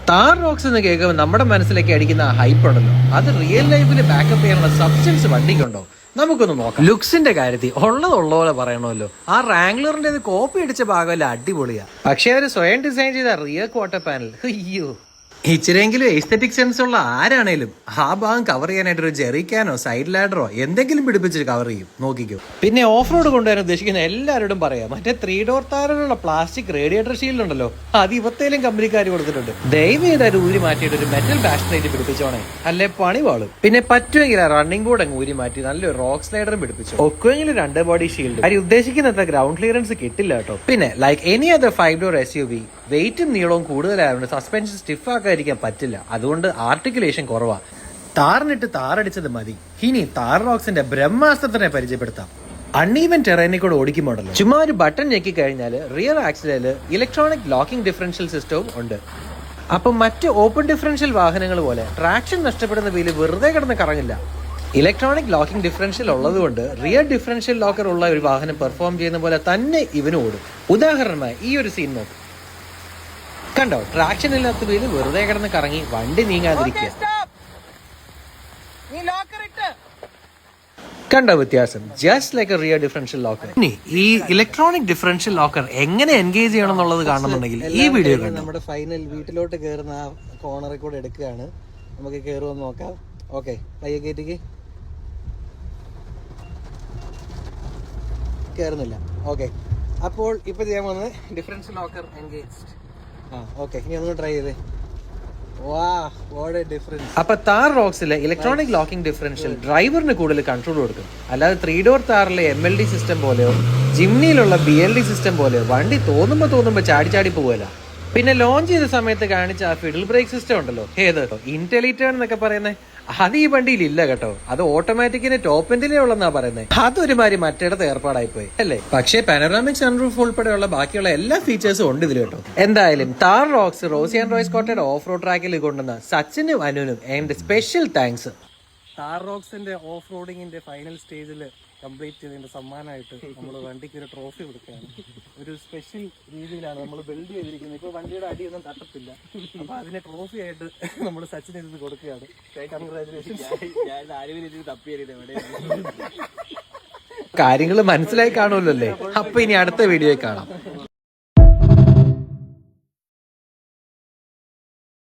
Thar rocks എന്ന് കേൾക്കുമ്പോൾ നമ്മുടെ മനസ്സിലേക്ക് അടിക്കുന്ന ഹൈപ്പ് ഉണ്ടല്ലോ, അത് റിയൽ ലൈഫിൽ ബാക്കപ്പ് ചെയ്യാനുള്ള സബ്സ്റ്റൻസ് വണ്ടിക്കുണ്ടോ? നമുക്കൊന്ന് നോക്കാം. ലുക്സിന്റെ കാര്യത്തിൽ ഉള്ളതുള്ള പോലെ പറയണമല്ലോ. ആ റാംഗ്ലറിന്റെ കോപ്പി അടിച്ച ഭാഗമല്ല അടിപൊളിയാ, പക്ഷെ അവര് സ്വയം ഡിസൈൻ ചെയ്ത റിയർ ക്വാർട്ടർ പാനൽ അയ്യോ. ഇച്ചിരെങ്കിലും എസ്തെറ്റിക് സെൻസ് ഉള്ള ആരാണേലും ആ ഭാഗം കവർ ചെയ്യാനായിട്ട് ഒരു ജെറിക്കാനോ സൈഡ് ലാഡറോ എന്തെങ്കിലും പിടിപ്പിച്ച് കവർ ചെയ്യും, നോക്കിക്കോ. പിന്നെ ഓഫ് റോഡ് കൊണ്ടുവരാൻ ഉദ്ദേശിക്കുന്ന എല്ലാവരോടും പറയാം, മറ്റേ 3 ഡോർ താരമുള്ള പ്ലാസ്റ്റിക് റേഡിയേറ്റർ ഷീൽഡ് ഉണ്ടല്ലോ, അത് ഇവത്തേലും കമ്പനിക്കാർ കൊടുത്തിട്ടുണ്ട്. ദയവ് ചെയ്ത് ഊരി മാറ്റിയിട്ട് ഒരു മെറ്റൽ ബാക്ക് പ്ലേറ്റ് പിടിപ്പിച്ചോണേ, അല്ലെ പണി വാളും. പിന്നെ പറ്റുമെങ്കിൽ റണ്ണിംഗ് ബോർഡ് അങ്ങ് ഊരി മാറ്റി നല്ലൊരു റോക്ക് സ്ലൈഡറും പിടിപ്പിച്ചു. ഒക്കെങ്കിൽ 2 ബോഡി ഷീൽഡ്. അത് ഉദ്ദേശിക്കുന്ന ഗ്രൗണ്ട് ക്ലിയറൻസ് കിട്ടില്ല കേട്ടോ. പിന്നെ like any other 5 door SUV വെയിറ്റും നീളവും കൂടുതലായതുകൊണ്ട് സസ്പെൻഷൻ സ്റ്റിഫ് ആക്കാതിരിക്കാൻ പറ്റില്ല, അതുകൊണ്ട് ആർട്ടിക്കുലേഷൻ കുറവാ. താറിനിട്ട് താറടിച്ചത് മതി. ഇനി താർ റോക്സിന്റെ ബ്രഹ്മാസ്ത്രത്തിനെ പരിചയപ്പെടുത്താം. അൺഈവൻ ടെറൈനിൽ കൂടെ ഓടിക്കുമ്പോഴല്ലോ ചുമ്മാ ഒരു ബട്ടൺ ഞെക്കി കഴിഞ്ഞാൽ റിയർ ആക്സിലിൽ ഇലക്ട്രോണിക് ലോക്കിംഗ് ഡിഫറൻഷ്യൽ സിസ്റ്റവും ഉണ്ട്. അപ്പം മറ്റ് ഓപ്പൺ ഡിഫറൻഷ്യൽ വാഹനങ്ങൾ പോലെ ട്രാക്ഷൻ നഷ്ടപ്പെടുന്ന വീല് വെറുതെ കിടന്ന് കറങ്ങില്ല. ഇലക്ട്രോണിക് ലോക്കിംഗ് ഡിഫറൻഷ്യൽ ഉള്ളതുകൊണ്ട് റിയർ ഡിഫറൻഷ്യൽ ലോക്കർ ഉള്ള ഒരു വാഹനം പെർഫോം ചെയ്യുന്ന പോലെ തന്നെ ഇവനും ഓടും. ഉദാഹരണമായി ഈ ഒരു സീൻ നോക്കും, കണ്ടോ? ട്രാക്ഷൻ ഇല്ലാത്ത വീല് വെറുതെ കിടന്ന് കറങ്ങി വണ്ടി നീങ്ങാതിരിക്കുക. കണ്ടോ വ്യത്യാസം? Just like A rear differential locker. ഇനി ഈ ഇലക്ട്രോണിക് ഡിഫറൻഷ്യൽ ലോക്കർ എങ്ങനെ എൻഗേജ് ചെയ്യണം എന്നുള്ളത് കാണുന്നുണ്ടെങ്കിൽ ഈ വീഡിയോ കണ്ടു. നമ്മുടെ ഫൈനൽ വീട്ടിലോട്ട് കയറുന്ന ആ കോർണറിൽ കൂടെ എടുക്കുകയാണ്. നമുക്ക് കയറുമെന്ന് നോക്കാം. ഓക്കെ, പയ്യെ കയറ്റിക്ക്. കയറുന്നില്ല. ഓക്കെ, അപ്പോൾ ഇപ്പൊ ചെയ്യാൻ പോകുന്നത് ഡിഫറൻഷ്യൽ ലോക്കർ എൻഗേജ്ഡ്. ഇനി ഒന്ന് ട്രൈ ചെയ്തേ. അപ്പൊ താർ റോക്സിലെ ഇലക്ട്രോണിക് ലോക്കിംഗ് ഡിഫറൻഷ്യൽ ഡ്രൈവറിന് കൂടുതൽ കൺട്രോൾ കൊടുക്കും. അല്ലാതെ 3 ഡോർ താറിലെ MLD സിസ്റ്റം പോലെയോ ജിംനിയിലുള്ള BLD സിസ്റ്റം പോലെയോ വണ്ടി തോന്നുമ്പോ ചാടി ചാടി പോവല്ല. പിന്നെ ലോഞ്ച് ചെയ്ത സമയത്ത് കാണിച്ച ആ ഫിഡിൽ ബ്രേക്ക് സിസ്റ്റം ഉണ്ടല്ലോ, ഏത് ഇന്റലിറ്റേൺ എന്നൊക്കെ പറയുന്നത്, അത് ഈ വണ്ടിയിൽ ഇല്ല കേട്ടോ. അത് ഓട്ടോമാറ്റിക്കിന് ടോപ്പ് എൻഡിലേ ഉള്ളെന്നാ പറയുന്നത്. അതൊരുമാതിരി മറ്റേടത്ത് ഏർപ്പാടായി പോയി അല്ലേ. പക്ഷേ പാനോറാമിക് സൺറൂഫ് ഉൾപ്പെടെയുള്ള ബാക്കിയുള്ള എല്ലാ ഫീച്ചേഴ്സും ഉണ്ട് ഇതിൽ കേട്ടോ. എന്തായാലും Thar Roxx Rosie and Royce കോട്ടയുടെ ഓഫ് റോഡ് ട്രാക്കിൽ കൊണ്ടുവന്ന സച്ചിനും അനുനും എന്റെ സ്പെഷ്യൽ താങ്ക്സ്. താർ റോക്സിന്റെ ഓഫ് റോഡിങ്ങിന്റെ ഫൈനൽ സ്റ്റേജിൽ കംപ്ലീറ്റ് ചെയ്തതിന്റെ സമ്മാനമായിട്ട് നമ്മൾ വണ്ടിക്ക് ഒരു ട്രോഫി കൊടുക്കുകയാണ്. ഒരു സ്പെഷ്യൽ രീതിയിലാണ് നമ്മൾ ബിൽഡ് ചെയ്തിരിക്കുന്നത്. ഇപ്പൊ വണ്ടിയുടെ അടിയൊന്നും തട്ടത്തില്ല, അപ്പൊ അതിനെ ട്രോഫി ആയിട്ട് നമ്മൾ സച്ചിന് ഇത് കൊടുക്കുകയാണ്. കാര്യങ്ങൾ മനസ്സിലായി കാണുമല്ലോ അല്ലേ. അപ്പൊ ഇനി അടുത്ത വീഡിയോയിൽ കാണാം.